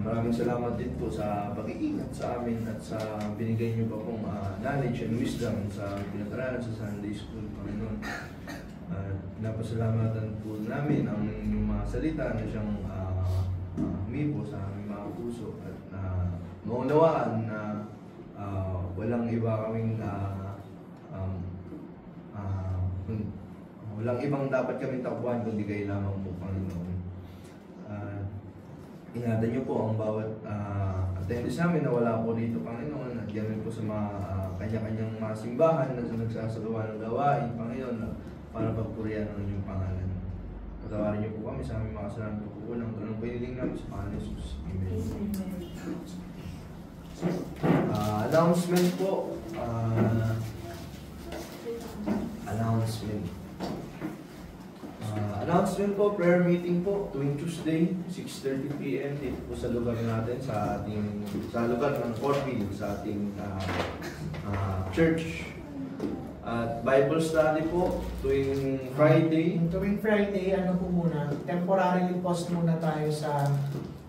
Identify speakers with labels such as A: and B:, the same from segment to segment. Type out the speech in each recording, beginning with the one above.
A: Maraming salamat din po sa pag-iingat sa amin at sa binigay niyo pa pong knowledge and wisdom sa pinag-aralan sa Sunday School, Panginoon. Napasalamatan po namin ang inyong mga salita na siyang humipo sa aming mga puso at maunawaan na walang iba kaming walang ibang dapat kaming takbuhan kundi kayo lamang po, Panginoon. Ingatan niyo po ang bawat attendance namin na wala po dito, Panginoon, at gamin po sa mga kanya-kanyang mga simbahan na nagsasagawa ng gawain, Panginoon, para pagpurihan ng inyong pangalan. Patawarin niyo po kami sa aming mga kasalanan po po ng tanong piniling namin sa pangalan ni Jesus. Amen. Announcement po. Announcement po, prayer meeting po tuwing Tuesday, 6:30 PM dito po sa lugar natin, sa lugar ng Corpil, sa ating church. At Bible study po tuwing Friday.
B: Tuwing Friday, temporarily pause muna tayo sa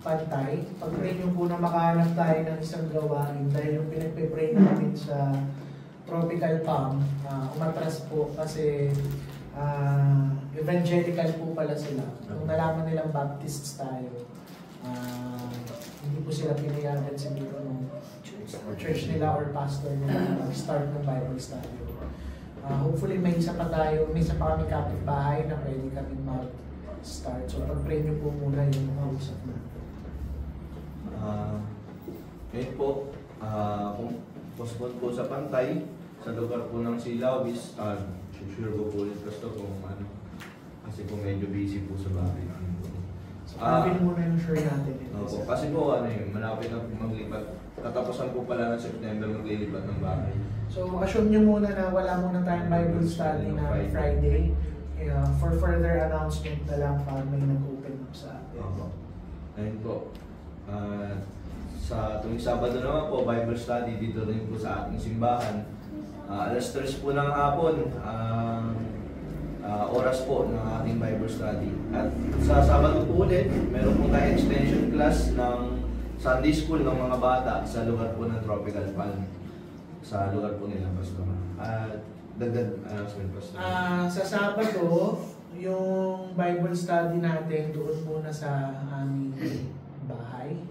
B: Pantay. Pag-pray nyo po na makahanap tayo ng isang gawain dahil yung pinagpipray namin sa Tropical Palm, umatras po kasi evangelical po pala sila. Kung nalaman nilang Baptists tayo, hindi po sila pinayagan siguro ng church nila or pastor nila mag-start ng Bible study. Hopefully may isa pa kami kapitbahay na pwede kami mag-start. So pag-pray nyo po muna yung kausap natin.
A: Ngayon po, kung postpone po sa Pantay, sa lugar po ng Silawis, sure ko po ulit gusto kung kasi po medyo busy po sa bahay.
B: So, pagpili muna yung sure natin.
A: Kasi po, malapit na maglipat. Katapusan po pala ng September maglilipat ng bahay.
B: So, assume nyo muna na wala muna tayong Bible study na Friday. For further announcement na lang pag may nag-open up sa atin.
A: Ayun po. Sa tuwing Sabado naman po, Bible study dito rin po sa ating simbahan. Alas 3 po ng hapon, oras po ng ating Bible study. At sa Sabado po ulit, meron po tayong extension class. class ng Sunday School ng mga bata sa lugar po ng Tropical Palm. Sa lugar po nila, Pastor. At dagdag announcement, Pastor.
B: Sa Sabado, yung Bible study natin doon muna sa aming bahay.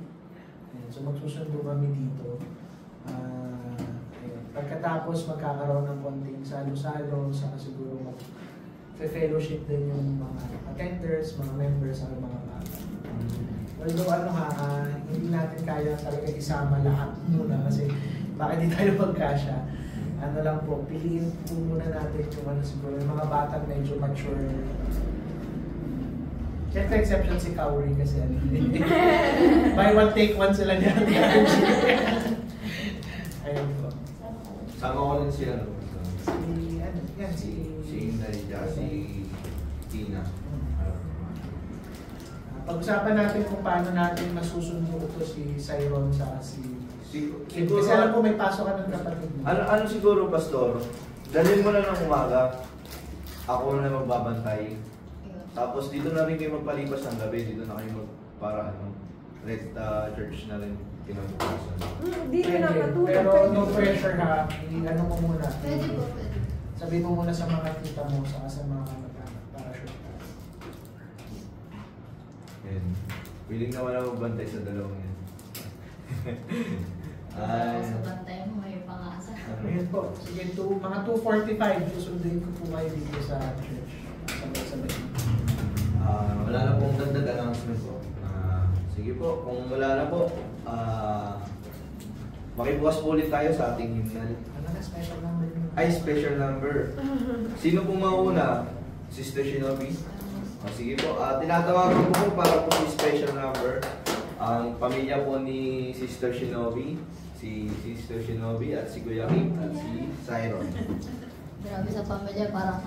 B: Ayan, so magsusundo kami dito. Ayun. Pagkatapos magkakaroon ng konting salo-salo, saka siguro mag-fellowship din yung mga attenders, mga members, at mga bata. Although hindi natin kaya talaga isama lahat muna kasi baka di tayo magkasya. Ano lang po, piliin po muna natin yung siguro yung mga batang medyo mature. Siyempre exception si Kauri kasi buy one take one sila niya. Ayun po.
A: Sama ko rin siya, no? Si Inday, si Tina.
B: Pag-usapan natin kung paano natin masusundo ito si Cyron sa
A: Siguro,
B: kasi alam ko may pasok ka ng kapatid mo.
A: Ano siguro, Pastor? Dalhin mo na ng umaga. Ako na magbabantay. Tapos dito na rin kayo magpalipas ng gabi. Dito na kayo para red church na rin kinabukasan.
C: Hindi rin na matulog.
B: Pero no pressure ha. Ano mo muna.
C: Pwede po, pwede.
B: Sabi mo muna sa mga tita mo saka sa mga kamag-anak para sure ka.
A: And willing naman ako magbantay sa dalawang yan.
C: Sa bantay mo, may pang-asa.
B: Ayun po. Sige, mga 2:45 susunduin ko po kayo dito sa church. Sabay-sabay.
A: Wala na pong dagdag announcement po. Sige po, kung wala na po, makibukas po ulit tayo sa ating hymnal.
B: Ano na special number nyo?
A: Ay, special number. Sino pong mauna? Sister Shinobi? Sige po, tinatawagan ko po para po si special number. Ang pamilya po ni Sister Shinobi, si Sister Shinobi at si Kuya Kim at si Cyron.
C: Grabe sa pamilya, parang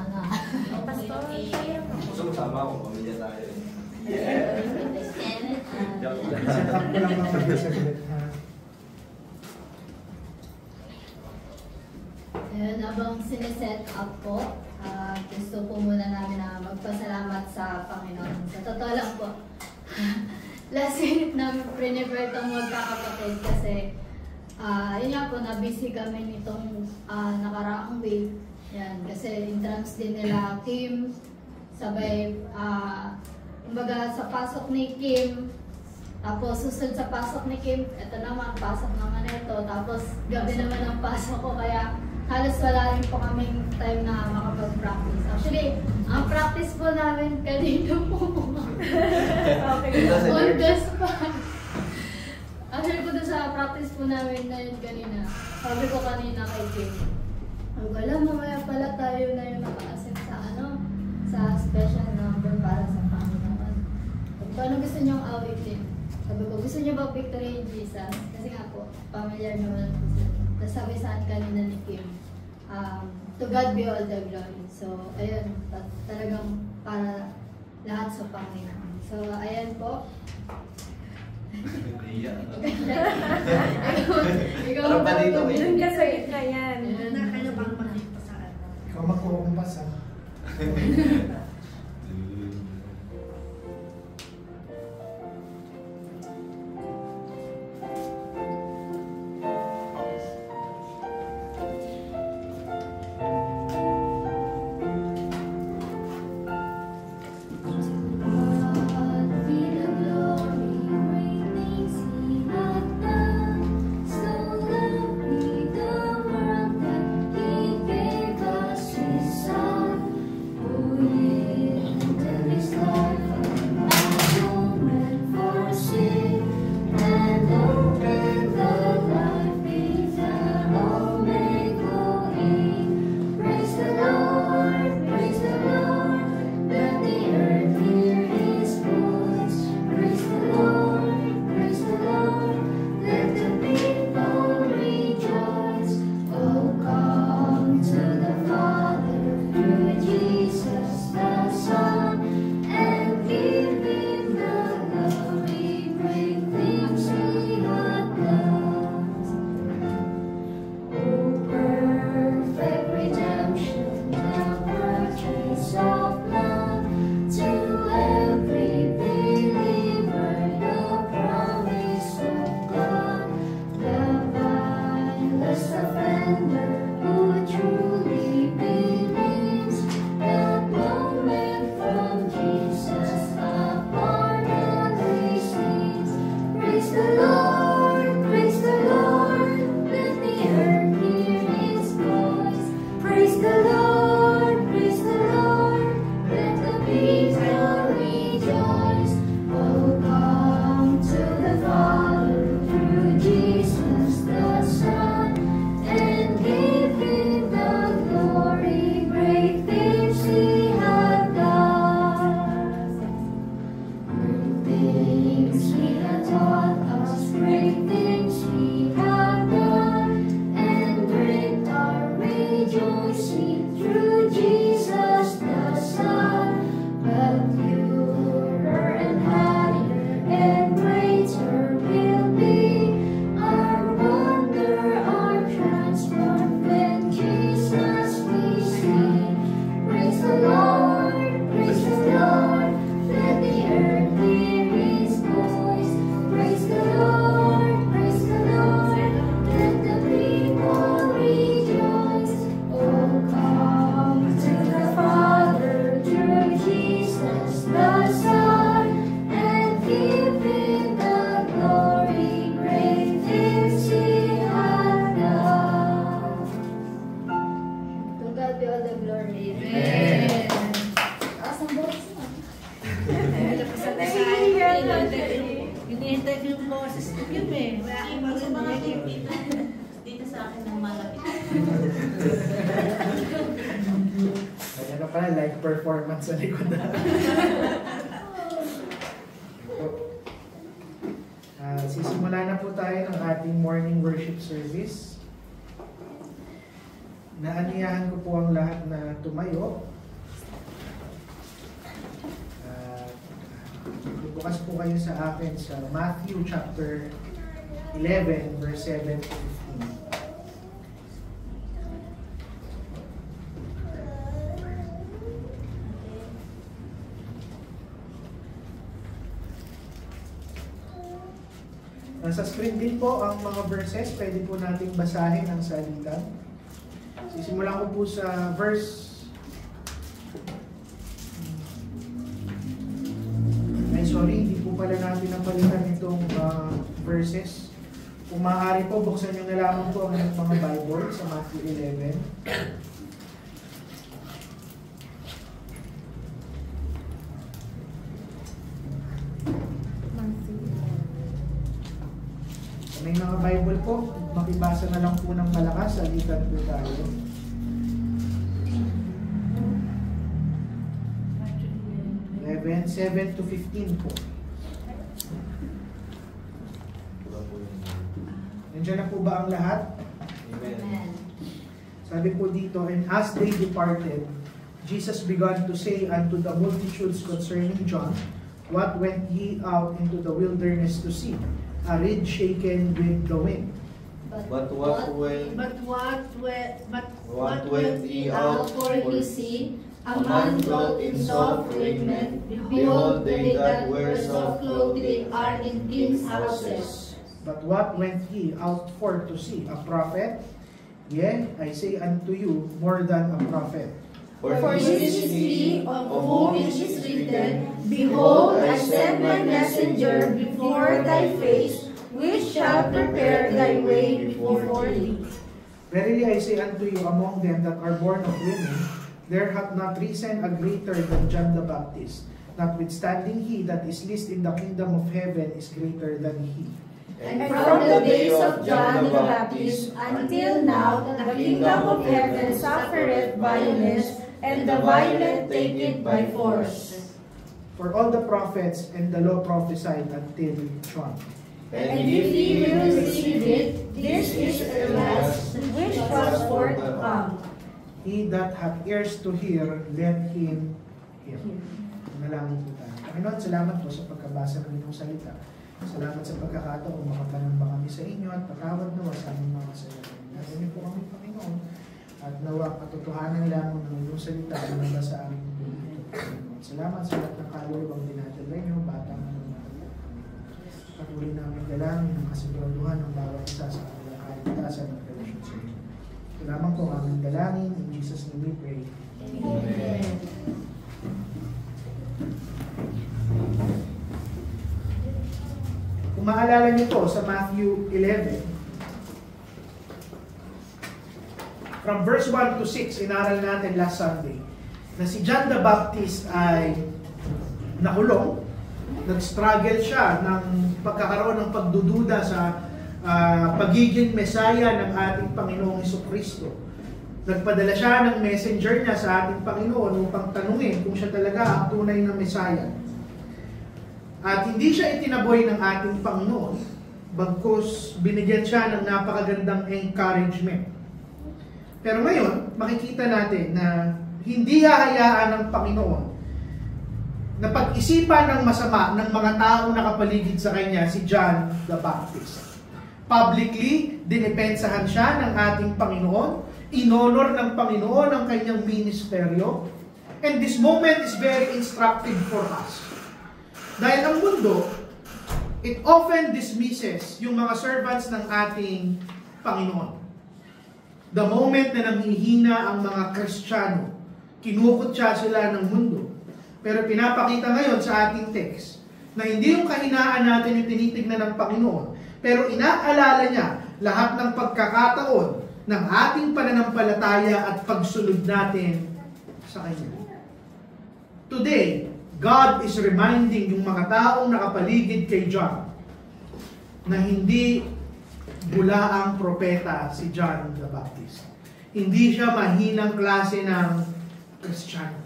D: Pastor,
A: Gusto mo sama ako, pamilya tayo.
B: Set up ko lang mga saglit ha.
C: Ayun, habang sineset up po, gusto po muna namin na magpasalamat sa Panginoon. Sa totoo lang po, last minute namin prepare itong magkakapatid kasi yun nga po, na-busy kami nitong nakaraang week. Yan, kasi entrance din nila Kim, sabay, kumbaga sa pasok ni Kim, tapos susunod sa pasok ni Kim, ito naman, pasok naman ito, tapos gabi naman ang pasok ko, kaya halos wala rin po kaming time na makapag-practice. Actually, ang practice po namin kanina po. On the spot. Actually po sa practice po namin na yun kanina, sabi ko kanina kay Kim, alam mo, mamaya pala tayo na yung naka-asset sa special number para sa Panginoon. Paano gusto niyong awitin? Sabi ko, gusto niyo ba Victory in Jesus? Kasi nga po, familiar naman po sila. Tapos sabi saan kanina ni Kim, to God be all the glory. So, ayun, talagang para lahat sa Panginoon. So, ayan po. Ikaw
A: Parang palito eh.
D: Doon ka sa gitna yan.
E: Nakalabang makita sa ano.
B: Ikaw magkukumpas ha.
C: Oh, Praise the Lord, praise the Lord, let the earth hear His voice. Praise the Lord, let the people rejoice. Oh, come to the Father through Jesus the Son, and give Him the glory. Great things He hath done. Great things He hath taught us. Great things He hath done. And great our rejoicing through Jesus the Son. But purer and higher and greater will be our wonder, our transport when Jesus we see. Praise the Lord, let the earth hear His voice. Praise the Lord, let the people rejoice. Oh, come to the Father through Jesus the Son, and give Him the glory. Great things He hath done. To God be all the glory. Amen. Awesome voice mo.
E: Hinihintay ko yung boses ko yun eh. Wala akong mga
D: Dito sa akin ng malapit.
B: Ay, ano pala, live performance sa likod na. Sisimula na po tayo ng ating morning worship service. Naaniyahan ko po ang lahat na tumayo. Bukas po kayo sa akin sa Matthew chapter 11 verse 7 to 15. Nasa screen din po ang mga verses, pwede po nating basahin ang salita. Sisimulan ko po sa verse hindi po pala natin napalitan itong verses. Kung maaari po, buksan nyo na lamang po ang mga Bible sa Matthew 11. Kung may mga Bible po, makibasa na lang po ng malakas, salitan po tayo. Matthew 7 to 15 po. Nandiyan na po ba ang lahat?
A: Amen.
B: Sabi po dito, and as they departed, Jesus began to say unto the multitudes concerning John, what went ye out into the wilderness to see? A reed shaken with the wind.
A: But what went ye out
C: for you see? A man clothed in soft raiment. Behold, they that wear soft clothing are in kings' houses.
B: But what went ye out for to see? A prophet? Yea, I say unto you, more than a prophet.
C: For this is he of whom it is written, Behold, I send my messenger before thy face, which shall prepare thy way before thee.
B: Verily I say unto you, among them that are born of women, there hath not risen a greater than John the Baptist. Notwithstanding he that is least in the kingdom of heaven is greater than he.
C: And from the days of John the Baptist until now, the kingdom of heaven suffereth violence, and the violent take it by force.
B: For all the prophets and the law prophesied until John.
C: And if ye will receive it, this is the last which was forth to come.
B: He that hath ears to hear, let him hear. Manalangin po tayo. Panginoon, salamat po sa pagkabasa ng inyong salita. Salamat sa pagkakataong makapanamba kami sa inyo at patawad nawa sa aming mga kasalanan. Nagawin po kami, Panginoon, at nawa katotohanan lamang ng inyong salita na naba sa aming buhay. Salamat sa lahat ng kaluluwang dinadala inyo, batang ng mga patuloy namin dalangin ang kasiguraduhan ng bawat isa sa kanilang kaligtasan at relasyon sa inyo. Salamat po ang aming dalangin. In Jesus' name we pray.
C: Amen.
B: Kung maalala niyo po sa Matthew 11, from verse 1 to 6, inaral natin last Sunday, na si John the Baptist ay nakulong, nag-struggle siya ng pagkakaroon ng pagdududa sa pagiging Mesaya ng ating Panginoong Jesucristo. Nagpadala siya ng messenger niya sa ating Panginoon upang tanungin kung siya talaga ang tunay na Mesaya. At hindi siya itinaboy ng ating Panginoon, bagkus binigyan siya ng napakagandang encouragement. Pero ngayon, makikita natin na hindi hahayaan ng Panginoon na pag-isipan ng masama ng mga taong nakapaligid sa kanya si John the Baptist. Publicly, dinepensahan siya ng ating Panginoon, inonor ng Panginoon ang kanyang ministeryo, and this moment is very instructive for us. Dahil ang mundo, it often dismisses yung mga servants ng ating Panginoon. The moment na nanghihina ang mga Kristiyano, kinukutya sila ng mundo. Pero pinapakita ngayon sa ating text na hindi yung kahinaan natin yung tinitignan ng Panginoon, pero inaalala niya lahat ng pagkakataon ng ating pananampalataya at pagsunod natin sa Kanya. Today, God is reminding yung mga taong nakapaligid kay John na hindi bulaang propeta si John the Baptist. Hindi siya mahinang klase ng Kristiyano.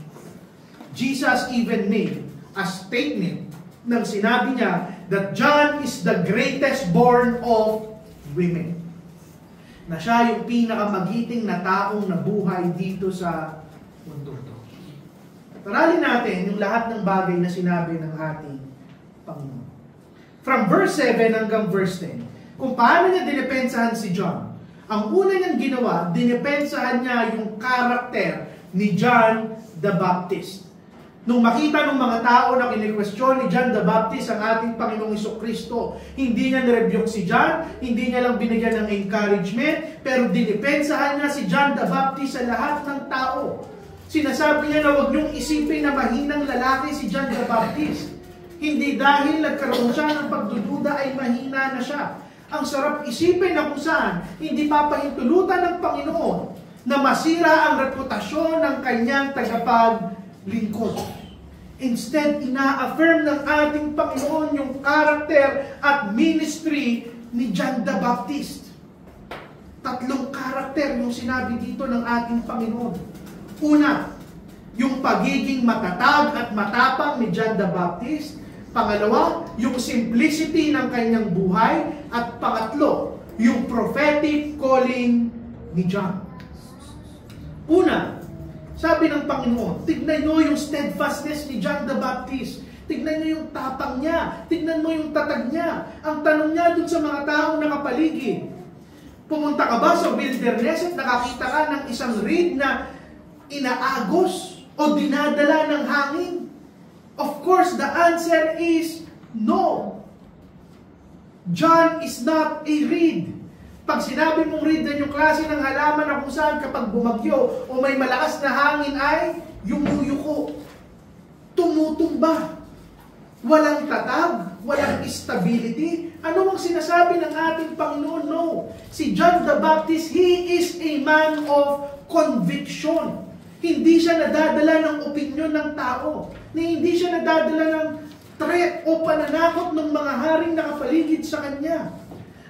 B: Jesus even made a statement nang sinabi niya that John is the greatest born of women. Na siya yung pinakamagiting na taong nabuhay dito sa mundo to. Aralin natin yung lahat ng bagay na sinabi ng ating Panginoon. From verse 7 hanggang verse 10, kung paano niya dinepensahan si John. Ang una niyang ginawa, dinepensahan niya yung karakter ni John the Baptist. Nung makita ng mga tao na kinikwestiyon ni John the Baptist ang ating Panginoong Jesucristo, hindi niya nirebuke si John, hindi niya lang binigyan ng encouragement, pero dinipensahan niya si John the Baptist sa lahat ng tao. Sinasabi niya na huwag niyong isipin na mahinang lalaki si John the Baptist. Hindi dahil nagkaroon siya ng pagdududa ay mahina na siya. Ang sarap isipin na kung saan hindi papahintulutan ng Panginoon na masira ang reputasyon ng kanyang tagapaglingkod. Instead, ina-affirm ng ating Panginoon yung karakter at ministry ni John the Baptist. Tatlong karakter yung sinabi dito ng ating Panginoon. Una, yung pagiging matatag at matapang ni John the Baptist. Pangalawa, yung simplicity ng kanyang buhay. At pangatlo, yung prophetic calling ni John. Una, sabi ng Panginoon, tignan nyo yung steadfastness ni John the Baptist. Tignan nyo yung tapang niya. Tignan mo yung tatag niya. Ang tanong niya dun sa mga taong nakapaligid, pumunta ka ba sa wilderness at nakakita ka ng isang reed na inaagos o dinadala ng hangin? Of course, the answer is no. John is not a reed. Pag sinabi mong reed na yung klase ng halaman na kung saan kapag bumagyo o may malakas na hangin ay yumuyuko, tumutumba, walang tatag, walang stability. Ano ang sinasabi ng ating Panginoon? No. Si John the Baptist, he is a man of conviction. Hindi siya nadadala ng opinyon ng tao. Hindi siya nadadala ng threat o pananakot ng mga haring nakapaligid sa kanya.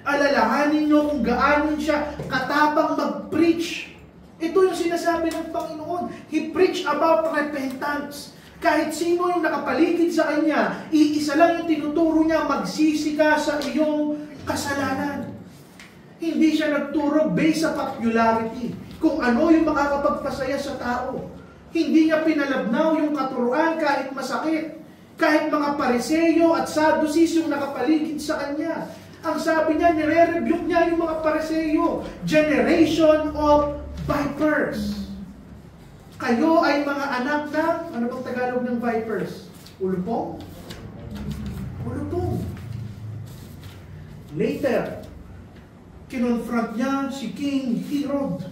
B: Alalahanin niyo kung gaanin siya katapang mag-preach. Ito yung sinasabi ng Panginoon. He preached about repentance. Kahit sino yung nakapaligid sa kanya, iisa lang yung tinuturo niya, magsisi ka sa iyong kasalanan. Hindi siya nagturo based sa popularity, kung ano yung makakapagpasaya sa tao. Hindi niya pinalabnaw yung katuruan kahit masakit. Kahit mga Pariseyo at Sadducees yung nakapaligid sa kanya. Ang sabi niya, nire-rebuke niya yung mga Pariseyo. Generation of vipers. Kayo ay mga anak ng, ano bang Tagalog ng vipers? Ulupong? Ulupong. Later, kinonfront niya si King Herod.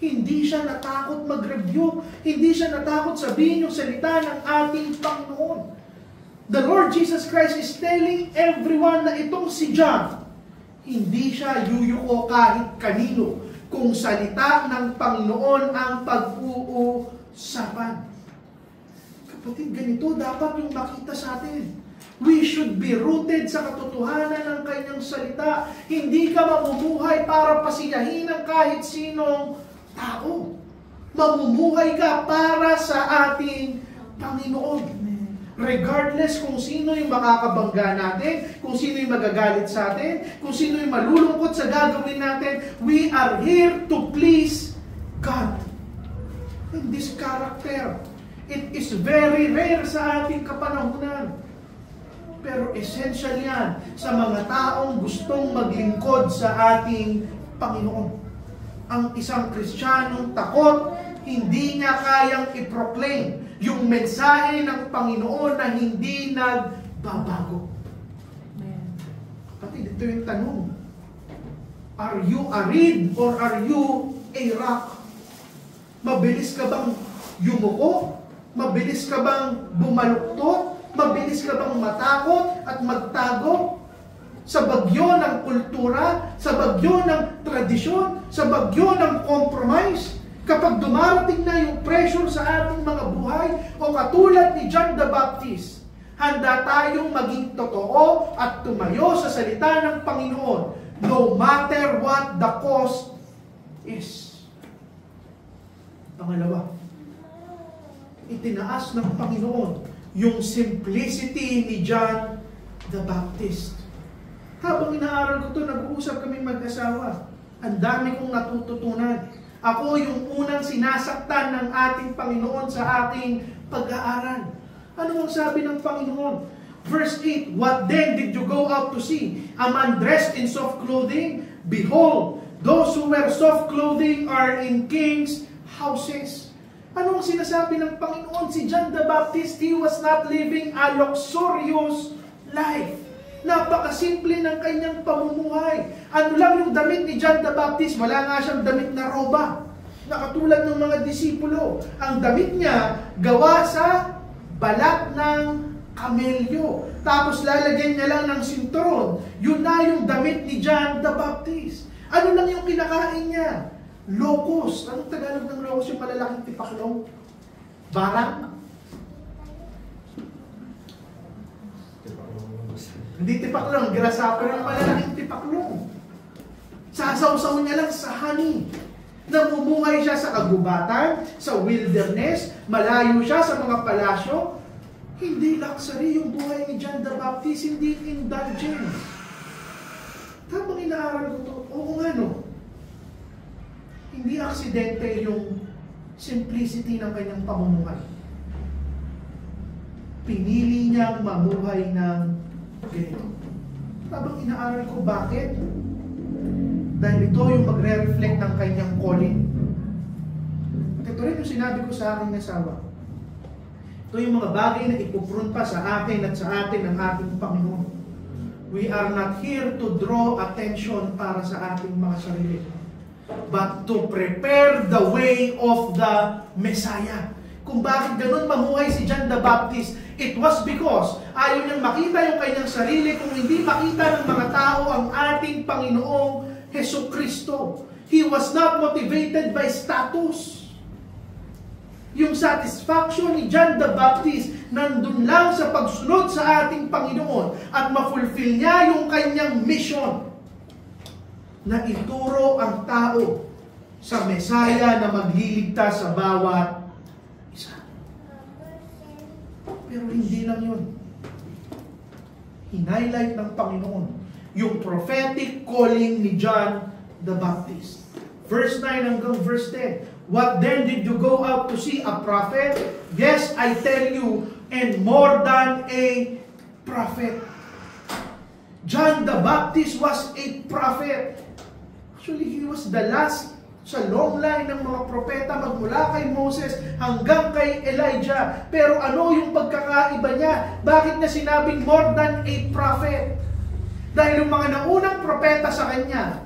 B: Hindi siya natakot mag-rebuke. Hindi siya natakot sabihin yung salita ng ating Panginoon.
F: The Lord Jesus Christ is telling everyone na itong si John, hindi siya yuyuko kahit kanino kung salita ng Panginoon ang pag-uusapan. Kapatid, ganito dapat yung makita sa atin. We should be rooted sa katotohanan ng kanyang salita. Hindi ka mamumuhay para pasiyahin ng kahit sinong tao. Mamumuhay ka para sa ating Panginoon. Regardless kung sino yung makakabangga natin, kung sino yung magagalit sa atin, kung sino yung malulungkot sa gagawin natin, we are here to please God. And this character, it is very rare sa ating kapanahunan. Pero essential yan sa mga taong gustong maglingkod sa ating Panginoon. Ang isang Kristiyanong takot, hindi niya kayang i-proclaim yung mensahe ng Panginoon na hindi nagbabago. Kapatid, ito yung tanong. Are you a reed or are you a rock? Mabilis ka bang yumuko? Mabilis ka bang bumaluktot? Mabilis ka bang matakot at magtago? Sa bagyo ng kultura, sa bagyo ng tradisyon, sa bagyo ng compromise, kapag dumarating na yung pressure sa ating mga buhay, o katulad ni John the Baptist, handa tayong maging totoo at tumayo sa salita ng Panginoon, no matter what the cost is. Pangalawa, itinaas ng Panginoon yung simplicity ni John the Baptist. Habang inaaral ko ito, nag-uusap kaming mag-asawa. Ang dami kong natututunan. Ako yung unang sinasaktan ng ating Panginoon sa ating pag-aaral. Ano ang sabi ng Panginoon? Verse 8, what then did you go out to see? A man dressed in soft clothing? Behold, those who wear soft clothing are in kings' houses. Ano ang sinasabi ng Panginoon? Si John the Baptist, he was not living a luxurious life. Napakasimple ng kanyang pamumuhay. Ano lang yung damit ni John the Baptist? Wala nga siyang damit na roba. Nakatulad ng mga disipulo. Ang damit niya, gawa sa balat ng kamelyo. Tapos lalagyan niya lang ng sinturon. Yun na yung damit ni John the Baptist. Ano lang yung kinakain niya? Locust. Anong Tagalog ng locust? Yung malalaking tipaklong? Barang? Hindi tipaklong, grasshopper yung malalaking tipaklong. Sasawsaw niya lang sa honey. Namumuhay siya sa kagubatan, sa wilderness, malayo siya sa mga palasyo. Hindi luxury yung buhay ni John the Baptist, hindi indulgence. Habang inaaral ko ito, oo nga no, hindi aksidente yung simplicity ng kanyang pamumuhay. Pinili niyang mamuhay ng ganito. Habang inaaral ko, bakit? Dahil ito yung magre-reflect ng kanyang calling. At ito rin yung sinabi ko sa aking asawa. Ito yung mga bagay na ipuprun pa sa akin at sa atin ng ating Panginoon. We are not here to draw attention para sa ating mga sarili, but to prepare the way of the Messiah. Kung bakit ganun mamuhay si John the Baptist, it was because ayaw niyang makita yung kanyang sarili kung hindi makita ng mga tao ang ating Panginoong Hesukristo. He was not motivated by status. Yung satisfaction ni John the Baptist nandun lang sa pagsunod sa ating Panginoon at ma-fulfill niya yung kanyang mission na ituro ang tao sa Mesaya na magliligtas sa bawat isa. Pero hindi lang yun. Hinighlight ng Panginoon yung prophetic calling ni John the Baptist. Verse 9 hanggang verse 10. What then did you go out to see? A prophet? Yes, I tell you, and more than a prophet. John the Baptist was a prophet. Actually, he was the last sa long line ng mga propeta magmula kay Moses hanggang kay Elijah. Pero ano yung pagkakaiba niya? Bakit niya sinabing more than a prophet? Dahil yung mga naunang propeta sa kanya,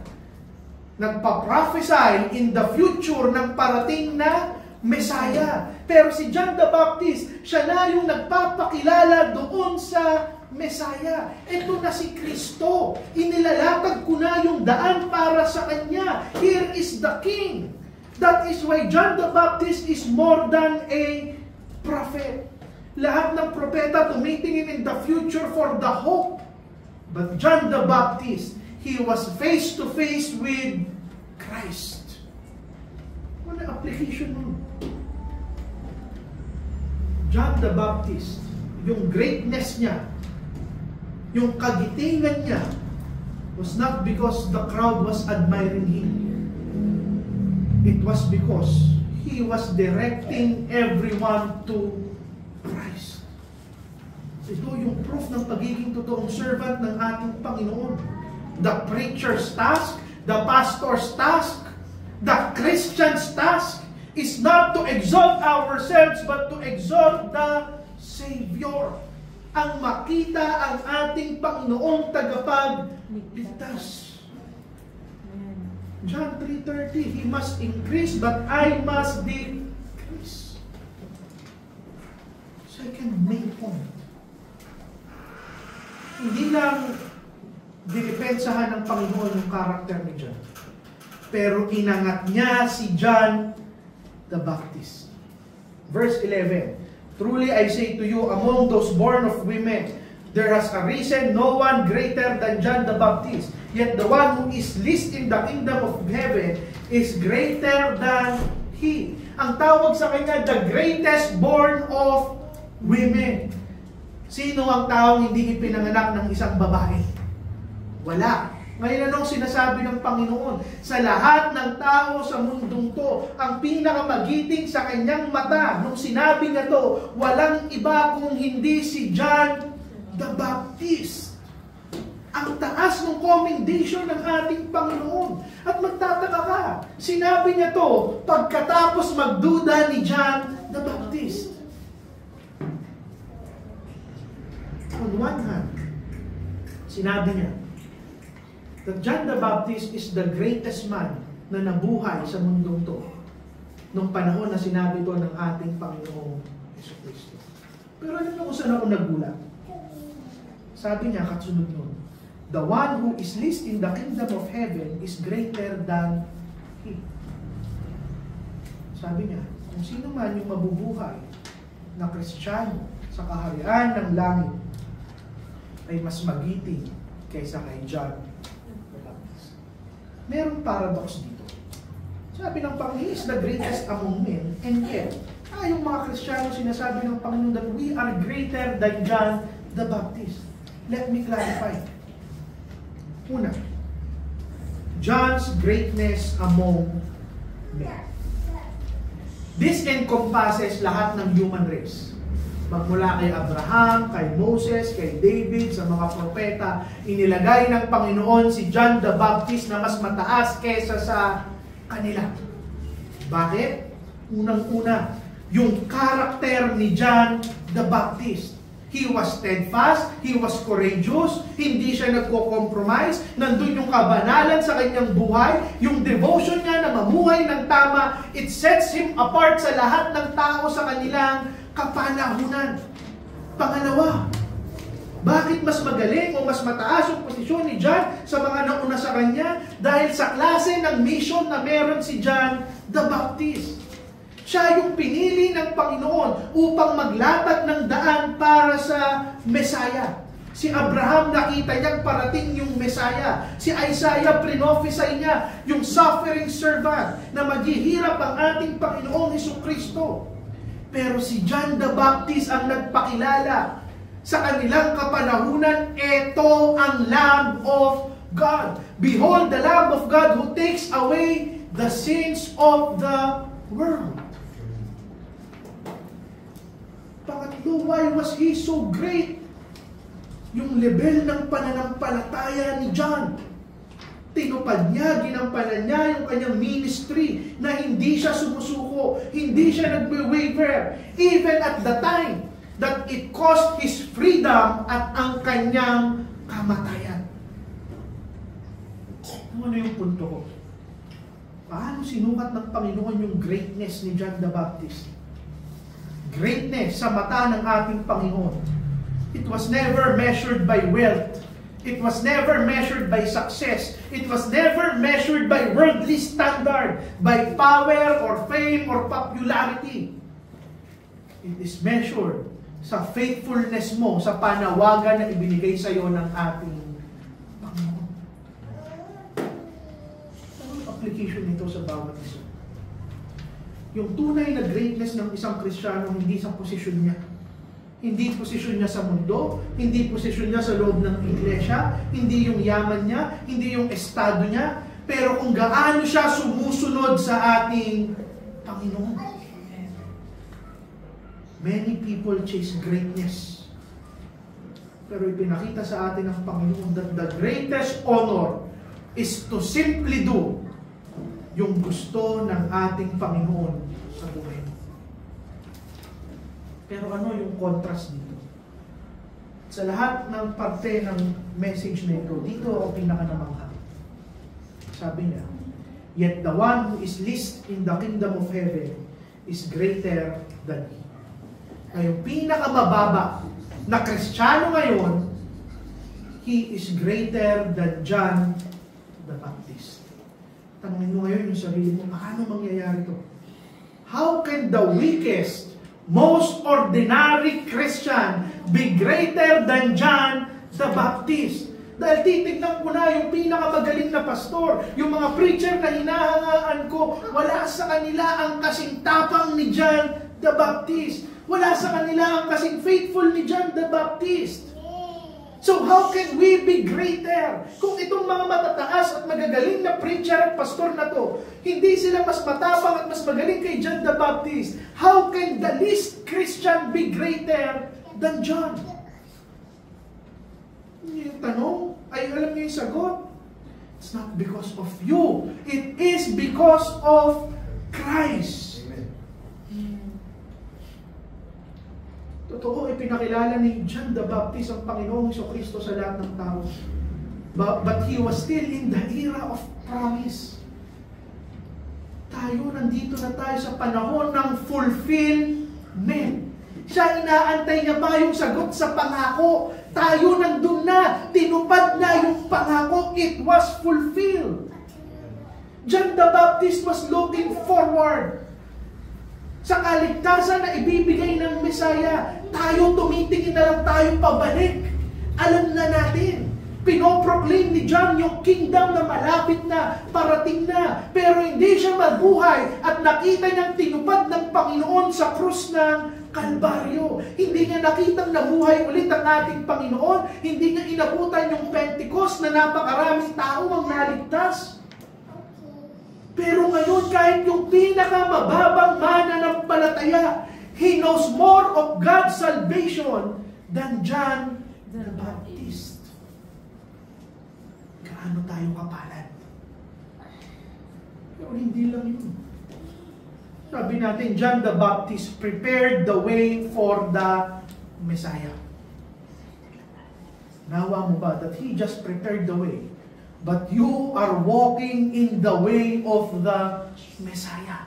F: nagpa-prophesy in the future ng parating na Messiah. Pero si John the Baptist, siya na yung nagpapakilala doon sa Messiah. Ito na si Kristo. Inilalatag ko na yung daan para sa Kanya. Here is the King. That is why John the Baptist is more than a prophet. Lahat ng propeta tumitingin in the future for the hope. But John the Baptist, he was face to face with Christ. Ano application mo? John the Baptist, yung greatness niya, yung kagitingan niya, was not because the crowd was admiring him. It was because he was directing everyone to Christ. Ito yung proof ng pagiging totoong servant ng ating Panginoon. The preacher's task, the pastor's task, the Christian's task is not to exalt ourselves but to exalt the Savior. Ang makita ang ating Panginoong tagapagligtas. John 3:30, He must increase but I must decrease. Second main point. Hindi lang dinipensahan ng Panginoon yung karakter ni John. Pero inangat niya si John the Baptist. Verse 11, truly I say to you, among those born of women, there has arisen no one greater than John the Baptist. Yet the one who is least in the kingdom of heaven is greater than he. Ang tawag sa kanya, the greatest born of women. Sino ang taong hindi ipinanganak ng isang babae? Wala. Ngayon anong sinasabi ng Panginoon? Sa lahat ng tao sa mundong to, ang pinakamagiting sa kanyang mata, nung sinabi niya to, walang iba kung hindi si John the Baptist. Ang taas ng commendation ng ating Panginoon. At magtataka ka, sinabi niya to pagkatapos magduda ni John the Baptist. On one hand, sinabi niya, that John the Baptist is the greatest man na nabuhay sa mundong to nung panahon na sinabi to ng ating Panginoong Jesucristo. Pero alam mo kung saan ako nagulat? Sabi niya, katsunod nun, the one who is least in the kingdom of heaven is greater than he. Sabi niya, kung sino man yung mabubuhay na Kristiyano sa kaharian ng langit ay mas magiting kaysa kay John. Merong paradox dito. Sabi ng Panginoon, He is the greatest among men, and yet, yung mga Kristiyano sinasabi ng Panginoon that we are greater than John the Baptist. Let me clarify. Una, John's greatness among men. This encompasses lahat ng human race. Magmula kay Abraham, kay Moses, kay David, sa mga propeta, inilagay ng Panginoon si John the Baptist na mas mataas kesa sa kanila. Bakit? Unang-una, yung karakter ni John the Baptist. He was steadfast, he was courageous, hindi siya nagko-compromise, nandun yung kabanalan sa kanyang buhay, yung devotion niya na mamuhay ng tama, it sets him apart sa lahat ng tao sa kanilang kapanahunan. Pangalawa, bakit mas magaling o mas mataas yung posisyon ni John sa mga nauna sa kanya? Dahil sa klase ng mission na meron si John the Baptist. Siya yung pinili ng Panginoon upang maglatag ng daan para sa Messiah. Si Abraham nakita niyang parating yung Messiah. Si Isaiah prinophisy niya yung suffering servant na maghihirap ang ating Panginoong Hesukristo. Pero si John the Baptist ang nagpakilala sa kanilang kapanahunan, ito ang Lamb of God. Behold the Lamb of God who takes away the sins of the world. Pangatlo, why was he so great? Yung level ng pananampalataya ni John. Tinupad niya, ginampanan niya yung kanyang ministry na hindi siya sumusuko, hindi siya nagbe-waver, even at the time that it cost his freedom at ang kanyang kamatayan. Ano yung punto ko? Paano sinukat ng Panginoon yung greatness ni John the Baptist? Greatness sa mata ng ating Panginoon. It was never measured by wealth. It was never measured by success. It was never measured by worldly standard, by power or fame or popularity. It is measured sa faithfulness mo sa panawagan na ibinigay sa iyo ng ating Panginoon. Anong application nito sa bawat isa? Yung tunay na greatness ng isang Kristiyano hindi sa posisyon niya. Hindi posisyon niya sa mundo, hindi posisyon niya sa loob ng iglesia, hindi yung yaman niya, hindi yung estado niya, pero kung gaano siya sumusunod sa ating Panginoon. Many people chase greatness. Pero ipinakita sa atin ng Panginoon that the greatest honor is to simply do yung gusto ng ating Panginoon sa buhay. Pero ano yung contrast dito? Sa lahat ng parte ng message na ito, dito ako pinakanamangha. Sabi niya, yet the one who is least in the kingdom of heaven is greater than he. Na yung pinakamababa na Kristiyano ngayon, he is greater than John the Baptist. Tanungin mo ngayon yung sarili mo, paano mangyayari ito? How can the weakest, most ordinary Christian be greater than John the Baptist? Dahil titignan ko na yung pinakamagaling na pastor, yung mga preacher na hinahangaan ko, wala sa kanila ang kasing tapang ni John the Baptist. Wala sa kanila ang kasing faithful ni John the Baptist. So how can we be greater? Kung itong mga matataas at magagaling na preacher at pastor na to, hindi sila mas matapang at mas magaling kay John the Baptist, how can the least Christian be greater than John? Yung tanong, ay alam niyo yung sagot? It's not because of you. It is because of Christ. Totoo, ipinakilala ni John the Baptist ang Panginoong Jesucristo sa lahat ng tao. But he was still in the era of promise. Tayo, nandito na tayo sa panahon ng fulfillment. Siya, inaantay niya pa yung sagot sa pangako. Tayo nandun na, tinupad na yung pangako, it was fulfilled. John the Baptist was looking forward sa kaligtasan na ibibigay ng Mesaya. Tayo tumitingin na lang tayo pabalik. Alam na natin, pinoproclaim ni John yung kingdom na malapit na, parating na. Pero hindi siya mabuhay at nakita niyang tinupad ng Panginoon sa krus ng Kalbaryo. Hindi niya nakitang nabuhay ulit ang ating Panginoon. Hindi niya inabutan yung Pentecost na napakaraming tao ang naligtas. Pero ngayon, kahit yung pinakamababang mananampalataya, he knows more of God's salvation than John the Baptist. Gaano tayo kapalad? Pero hindi lang yun. Sabi natin, John the Baptist prepared the way for the Messiah. Nawa mo ba that he just prepared the way? But you are walking in the way of the Messiah.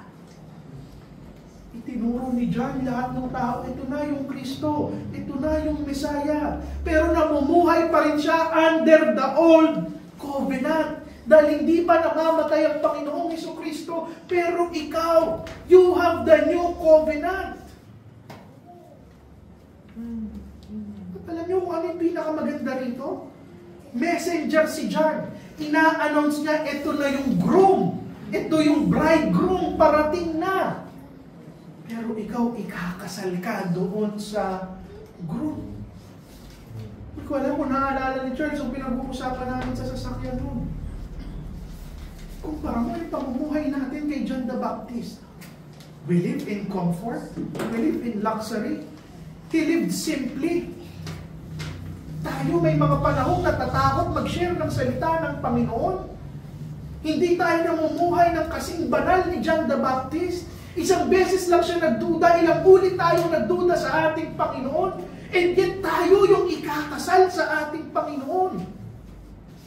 F: Itinuro ni John lahat ng tao, ito na yung Kristo, ito na yung Messiah. Pero namumuhay pa rin siya under the old covenant. Dahil hindi pa namamatay ang Panginoong Jesucristo, pero ikaw, you have the new covenant. At alam niyo kung ano yung pinakamaganda rito? Messenger si John. Ina-announce niya, ito na yung groom. Ito yung bridegroom, parating na. Pero ikaw, ikakasal ka doon sa groom. Hindi ko alam kung naaalala ni Charles ang pinag-uusapan namin sa sasakyan noon. Kumpara mo yung pamumuhay natin kay John the Baptist. We live in comfort. We live in luxury. He lived simply. Tayo may mga panahong natatakot mag-share ng salita ng Panginoon. Hindi tayo namumuhay ng kasing banal ni John the Baptist. Isang beses lang siya nagduda, ilang ulit tayo nagduda sa ating Panginoon. And yet tayo yung ikakasal sa ating Panginoon.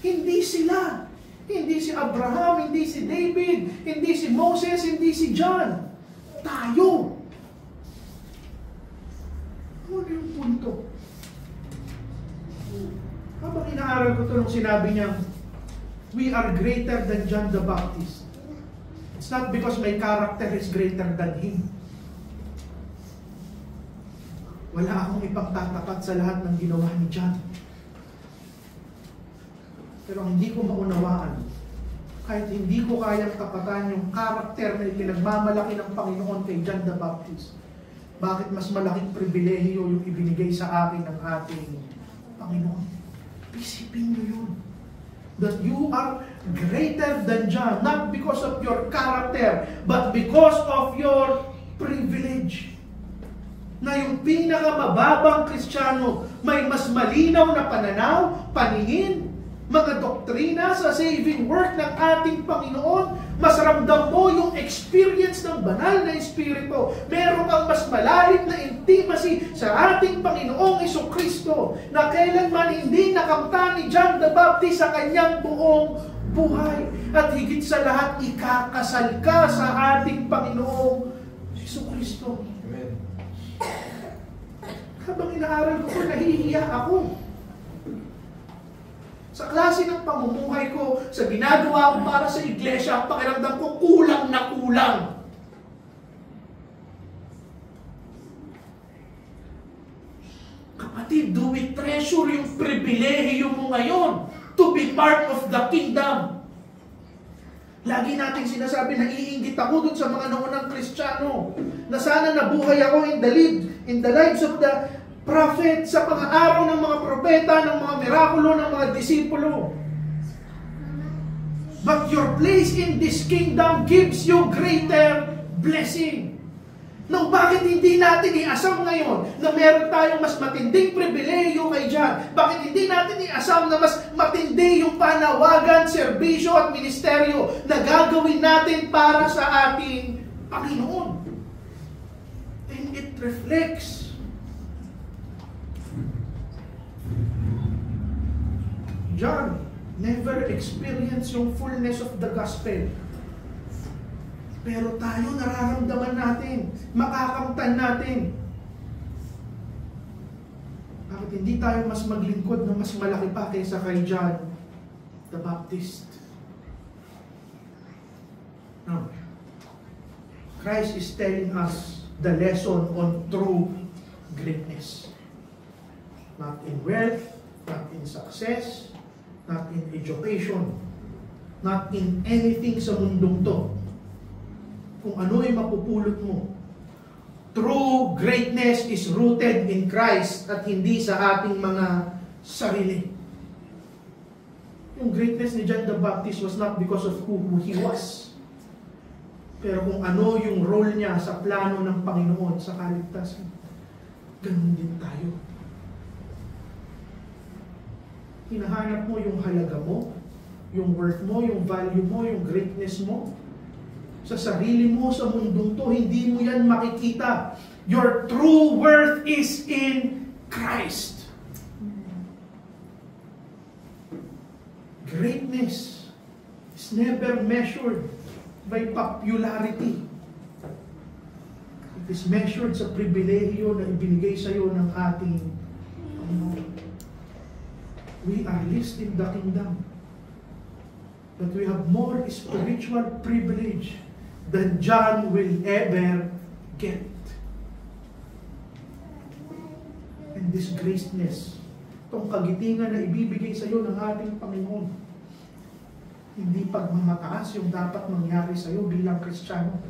F: Hindi sila. Hindi si Abraham, hindi si David, hindi si Moses, hindi si John. Tayo. Ano yung punto? Habang inaaral ko ito nung sinabi niya, we are greater than John the Baptist. It's not because my character is greater than him. Wala akong ipagtatapat sa lahat ng ginawa ni John. Pero hindi ko maunawaan, kahit hindi ko kayang tapatan yung karakter na ipinagmamalaki ng Panginoon kay John the Baptist, bakit mas malaking pribilehiyo yung ibinigay sa akin ng ating Panginoon? Isipin niyo yun. That you are greater than John, not because of your character, but because of your privilege. Na yung pinakamababang Kristiyano may mas malinaw na pananaw, paningin, mga doktrina sa saving work ng ating Panginoon. Mas ramdam mo yung experience ng banal na Espiritu. Meron kang mas malalim na intimacy sa ating Panginoong Jesucristo na kailanman hindi nakamtan ni John the Baptist sa kanyang buong buhay. At higit sa lahat, ikakasal ka sa ating Panginoong Jesucristo.
A: Amen.
F: Habang inaaral ko, nahihiya ako. Sa klase ng pamumuhay ko, sa ginagawa ko para sa iglesia, ang pakiramdam ko kulang na kulang. Kapatid, do we treasure yung pribilehiyo mo ngayon to be part of the kingdom? Lagi nating sinasabi na iinggit ako dun sa mga naunang Kristiyano na sana nabuhay ako in the lives of the prophet, sa mga araw ng mga propeta, ng mga mirakulo, ng mga disipulo. But your place in this kingdom gives you greater blessing. Now, bakit hindi natin iasam ngayon na meron tayong mas matinding pribilehiyo kay John? Bakit hindi natin iasam na mas matindi yung panawagan, serbisyo at ministeryo na gagawin natin para sa ating Panginoon? And it reflects John never experienced yung fullness of the gospel. Pero tayo nararamdaman natin, makakamtan natin. Bakit hindi tayo mas maglingkod na mas malaki pa kaysa kay John the Baptist? No. Christ is telling us the lesson on true greatness. Not in wealth, not in success, not in education, not in anything sa mundong to. Kung ano ay mapupulot mo. True greatness is rooted in Christ at hindi sa ating mga sarili. Yung greatness ni John the Baptist was not because of who he was, pero kung ano yung role niya sa plano ng Panginoon sa kaligtasan. Ganun din tayo. Hinahanap mo yung halaga mo, yung worth mo, yung value mo, yung greatness mo. Sa sarili mo, sa mundong to, hindi mo yan makikita. Your true worth is in Christ. Greatness is never measured by popularity. It is measured sa pribilehiyo na ibinigay sa iyo ng ating Panginoon. We are least in the kingdom, but we have more spiritual privilege than John will ever get. And this greatness, itong kagitingan na ibibigay sa iyo ng ating Panginoon, hindi pagmamataas yung dapat mangyari sa iyo bilang Kristiyano.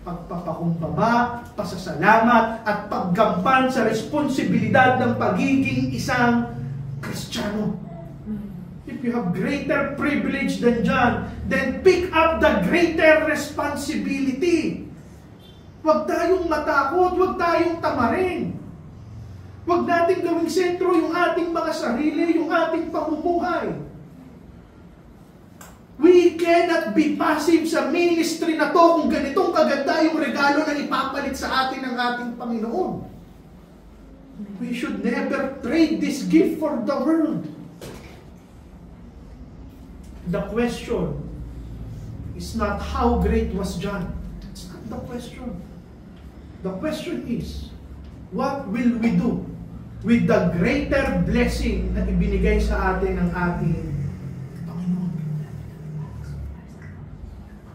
F: Pagpapakumbaba, pasasalamat, at paggampan sa responsibilidad ng pagiging isang Kristiyano. If you have greater privilege than John, then pick up the greater responsibility. Huwag tayong matakot, huwag tayong tamarin. Huwag natin gawing sentro yung ating mga sarili, yung ating pamumuhay. We cannot be passive sa ministry na to kung ganitong kaganda yung regalo na ipapalit sa atin ng ating Panginoon. We should never trade this gift for the world. The question is not how great was John. It's not the question. The question is, what will we do with the greater blessing na ibinigay sa atin ng ating Panginoon?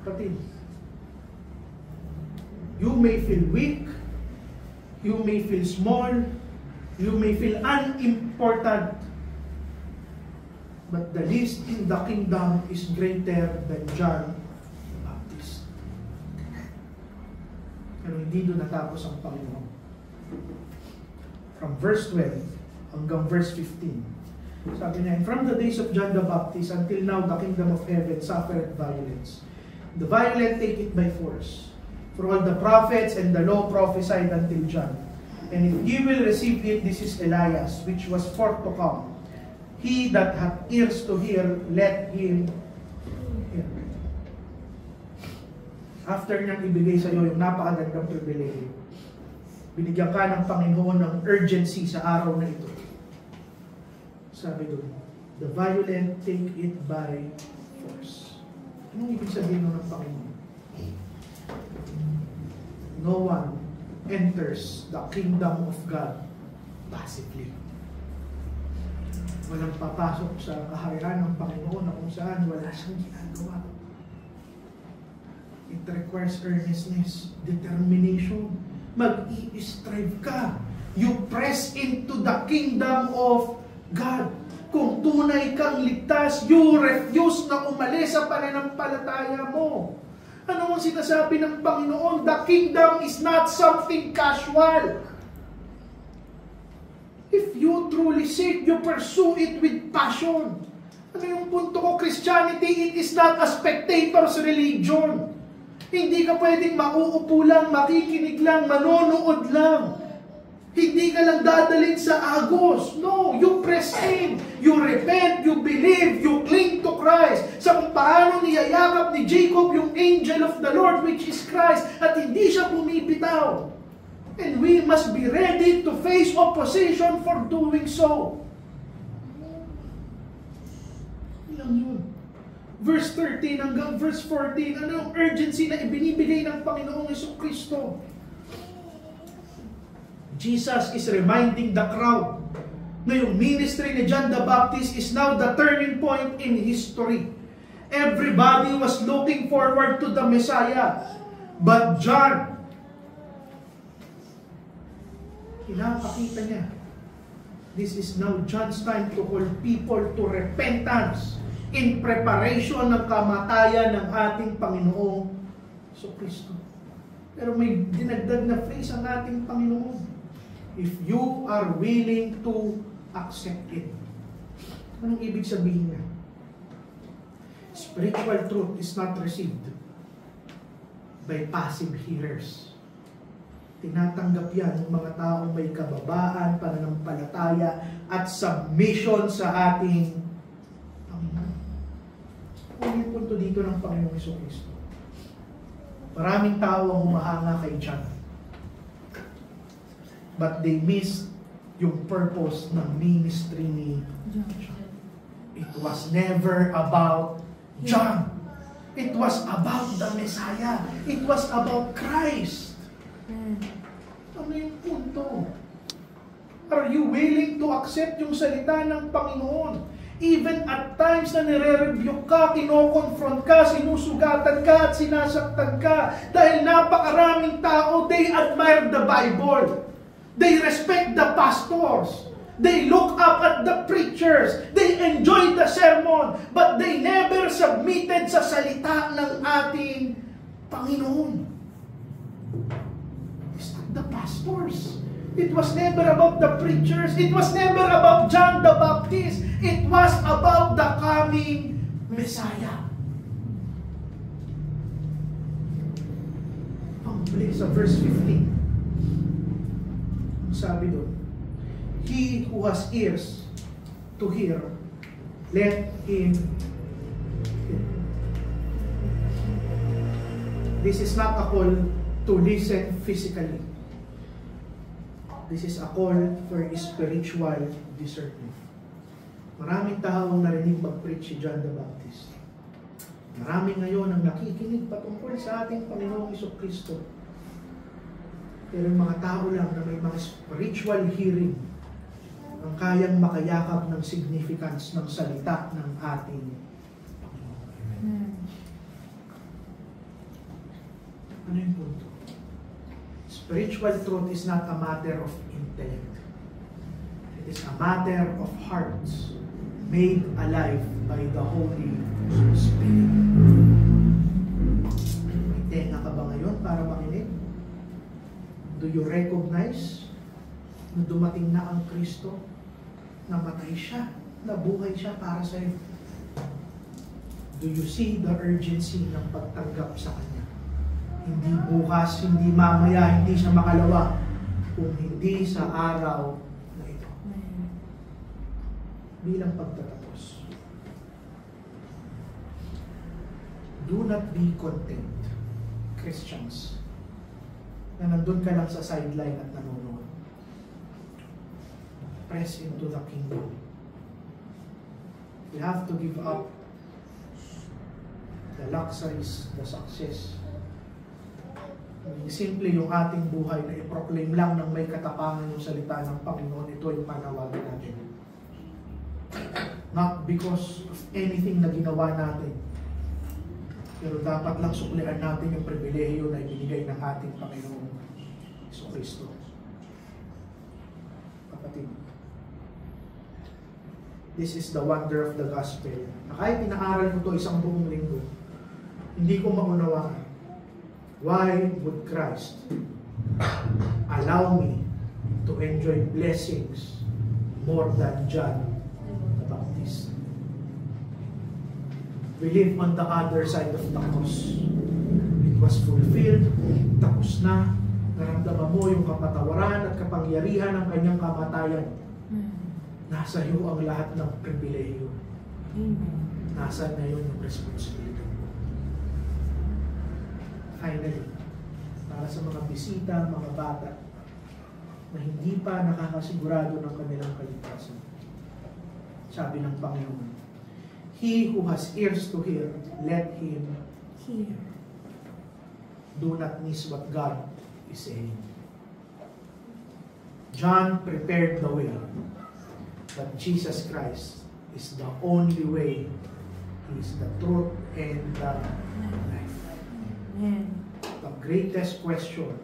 F: Kapatid, you may feel weak, you may feel small, you may feel unimportant, but the least in the kingdom is greater than John the Baptist. Pero hindi doon natapos ang Panginoon. From verse 12 hanggang verse 15, sabi niya, from the days of John the Baptist until now, the kingdom of heaven suffered violence. The violent take it by force. For all the prophets and the law prophesied until John. And if ye will receive it, this is Elias, which was forth to come. He that hath ears to hear, let him hear. After niyang ibigay sa iyo yung napakagandang pribilehiyo, binigyan ka ng Panginoon ng urgency sa araw na ito. Sabi doon, the violent take it by force. Anong ibig sabihin ng Panginoon? No one enters the kingdom of God passively. Walang papasok sa kaharian ng Panginoon na kung saan wala siyang ginagawa. It requires earnestness, determination. Mag-i-strive ka. You press into the kingdom of God. Kung tunay kang ligtas, you refuse na umalis sa pananampalataya mo. Ano ang sinasabi ng Panginoon? The kingdom is not something casual. If you truly seek, you pursue it with passion. Ano yung punto ko? Christianity, it is not a spectator's religion. Hindi ka pwedeng mauupo lang, makikinig lang, manonood lang. Hindi ka lang dadalhin sa agos. No, you press in, you repent, you believe, you cling to Christ. Sa kung paano niyayakap ni Jacob yung angel of the Lord, which is Christ, at hindi siya bumibitaw. And we must be ready to face opposition for doing so. Ilang yun? Verse 13 hanggang verse 14, ano yung urgency na ibinibigay ng Panginoong Jesucristo? Jesus is reminding the crowd na yung ministry ni John the Baptist is now the turning point in history. Everybody was looking forward to the Messiah. But John, pinapakita niya, this is now John's time to call people to repentance in preparation ng kamatayan ng ating Panginoong Jesucristo. Pero may dinagdag na phrase ang ating Panginoon. If you are willing to accept it. Anong ibig sabihin niya? Spiritual truth is not received by passive hearers. Tinatanggap yan ng mga taong may kababaan, pananampalataya, at submission sa ating Panginoon. Ano yung punto dito ng Panginoong Jesucristo? Maraming tao ang humahanga kay John. But they missed yung purpose ng ministry ni John. It was never about John. It was about the Messiah. It was about Christ. Ano yung punto? Are you willing to accept yung salita ng Panginoon? Even at times na nire-rebuke ka, kinoconfront ka, sinusugatan ka at sinasaktan ka. Dahil napakaraming tao, they admire the Bible. They respect the pastors. They look up at the preachers. They enjoy the sermon. But they never submitted sa salita ng ating Panginoon. It's not the pastors. It was never about the preachers. It was never about John the Baptist. It was about the coming Messiah. Sa verse 15. Sabi doon, he who has ears to hear, let him hear. This is not a call to listen physically. This is a call for spiritual discernment. Maraming tao ang narinig mag-preach si John the Baptist. Marami ngayon ang nakikinig patungkol sa ating Panginoong Jesucristo. Pero yung mga tao lang na may mga spiritual hearing ang kayang makayakap ng significance ng salita ng ating Panginoon. Ano yung punto? Spiritual truth is not a matter of intellect. It is a matter of hearts made alive by the Holy Spirit. May tenga ka ba ngayon para makinig? Do you recognize na dumating na ang Kristo? Namatay siya, nabuhay siya para sa iyo. Do you see the urgency ng pagtanggap sa Kanya? Hindi bukas, hindi mamaya, hindi siya makalawa, kung hindi sa araw na ito. Bilang pagtatapos. Do not be content, Christians, na nandun ka lang sa sideline at nanonood. Press into the kingdom. You have to give up the luxuries, the success. Simple yung ating buhay na i-proclaim lang ng may katapangan yung salita ng Panginoon. Ito yung panawagan natin. Not because of anything na ginawa natin, pero dapat lang suklian natin yung pribilehiyo na ibinigay ng ating Panginoon Jesucristo. Kapatid, this is the wonder of the gospel. Na kahit inaaral ko ito isang buong linggo, hindi ko maunawaan. Why would Christ allow me to enjoy blessings more than John the Baptist? We live on the other side of the cross. It was fulfilled. Tapos na. Naramdaman mo yung kapatawaran at kapangyarihan ng kanyang kamatayan. Nasa iyo ang lahat ng pribilehiyo. Nasa na yun yung responsibility. Finally, para sa mga bisita, mga bata na hindi pa nakakasigurado ng kanilang kaligtasan, sabi ng Panginoon, he who has ears to hear, let him hear. Do not miss what God is saying. John prepared the way that Jesus Christ is the only way. He is the truth and the life. The greatest question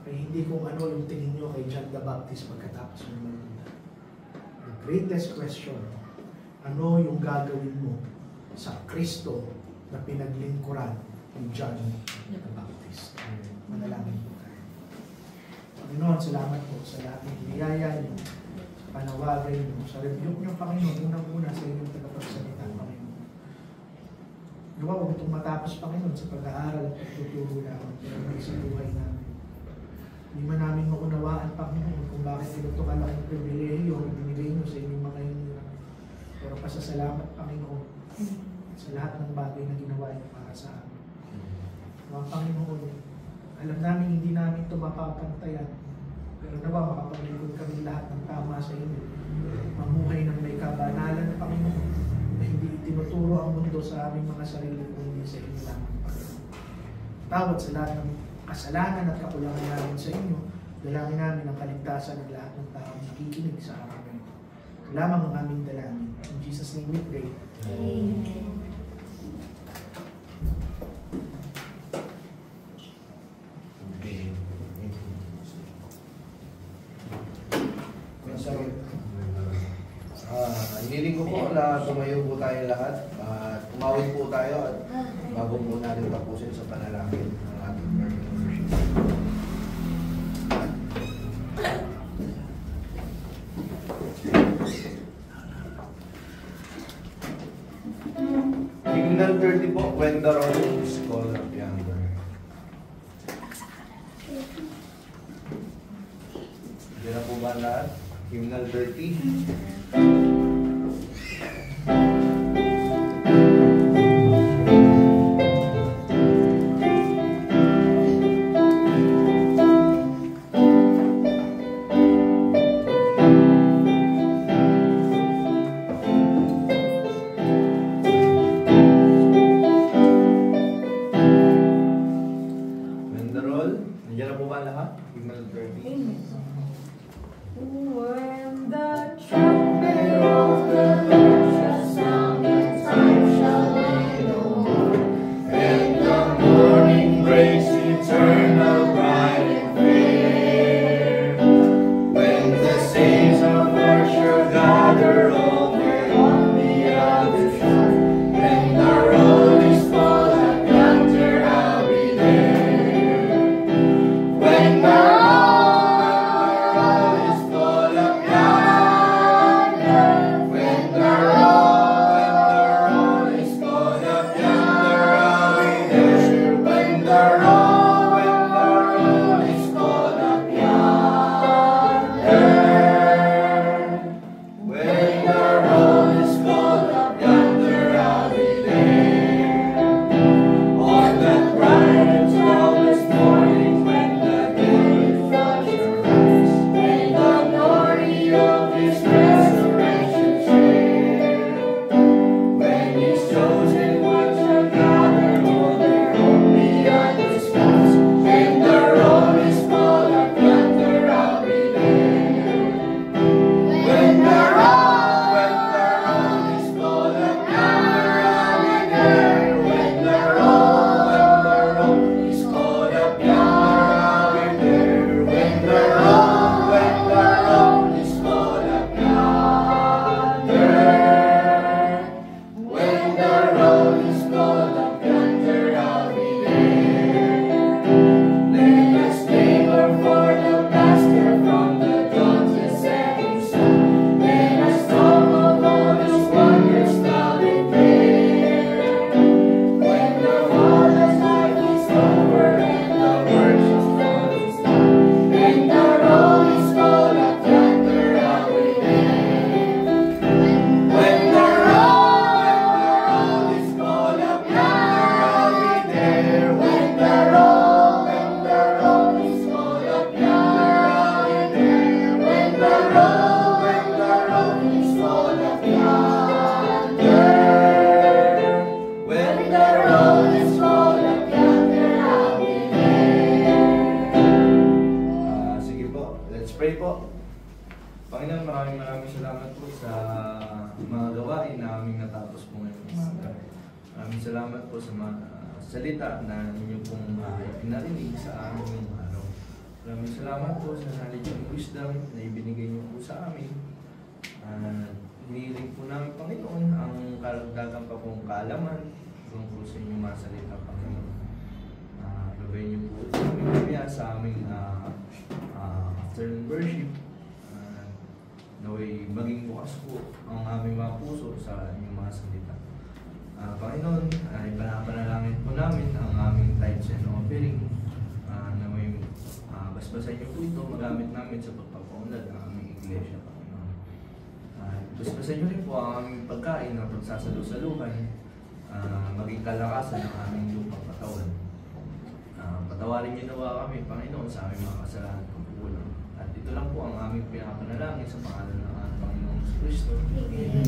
F: ay hindi kung ano yung tingin nyo kay John the Baptist pagkatapos ng maganda. The greatest question, ano yung gagawin mo sa Kristo na pinaglingkuran ni John the Baptist? Manalangin po tayo. Panginoon, salamat po sa lahat ng niyaya niyo, sa panawagan niyo, sa rebuke niyo, Panginoon, unang-una sa inyong tagapagsalita, Panginoon. Gawa ko itong matapos, Panginoon, sa pag-aaral at pagtuturo namin sa buhay namin. Hindi man namin maunawaan, Panginoon, kung bakit ito kalaking pribilehiyo na binigay niyo sa inyong mga hinirang. Pero pasasalamat, Panginoon, sa lahat ng bagay na ginawa niyo para sa amin. Mga Panginoon, alam namin hindi namin ito mapapantayan. Pero nawa, makapaglingkod kami lahat ng tama sa inyo. Mamuhay ng may kabanalan, Panginoon, na hindi tinuturo ang mundo sa aming mga sarili kung hindi sa inyo lamang, Panginoon. Tawad sa lahat ng kasalanan at kakulangan namin sa inyo. Dalangin namin ang kaligtasan ng lahat ng tao nakikinig sa araw na ito. Lamang ang aming dalangin. In Jesus' name we pray.
C: Amen.
A: Hiniling ko po na tumayo po tayo lahat at tumawid po tayo at bago po natin tapusin sa panalangin ng ating worship. Hymnal 30 po, When the Rolling is Called Up Yonder. Diyan na po ba lahat? Hymnal 30. salamat po sa mga salita na inyo pong pinarinig sa amin ngayong araw. Maraming salamat po sa knowledge and wisdom na ibinigay niyo po sa amin. Hinihiling po namin, Panginoon, ang karagdagan pa pong kaalaman kung po sa inyong mga salita, Panginoon. Gabayin niyo po sa aming kaya sa aming afternoon worship. Naway maging bukas po ang aming mga puso sa inyong mga salita. Panginoon, ipanapanalangin po namin ang aming tithes and offering. Naway basbasan niyo po ito, magamit namin sa pagpapaunlad ng aming iglesia, Panginoon. Basbasan niyo rin po ang aming pagkain na pagsasalo-saluhan, maging kalakasan ng aming lupang katawan. Patawarin niyo nawa kami, Panginoon, sa aming mga kasalanan at pagkukulang. At ito lang po ang aming pinapanalangin sa pangalan ng Panginoong Kristo.
C: Amen.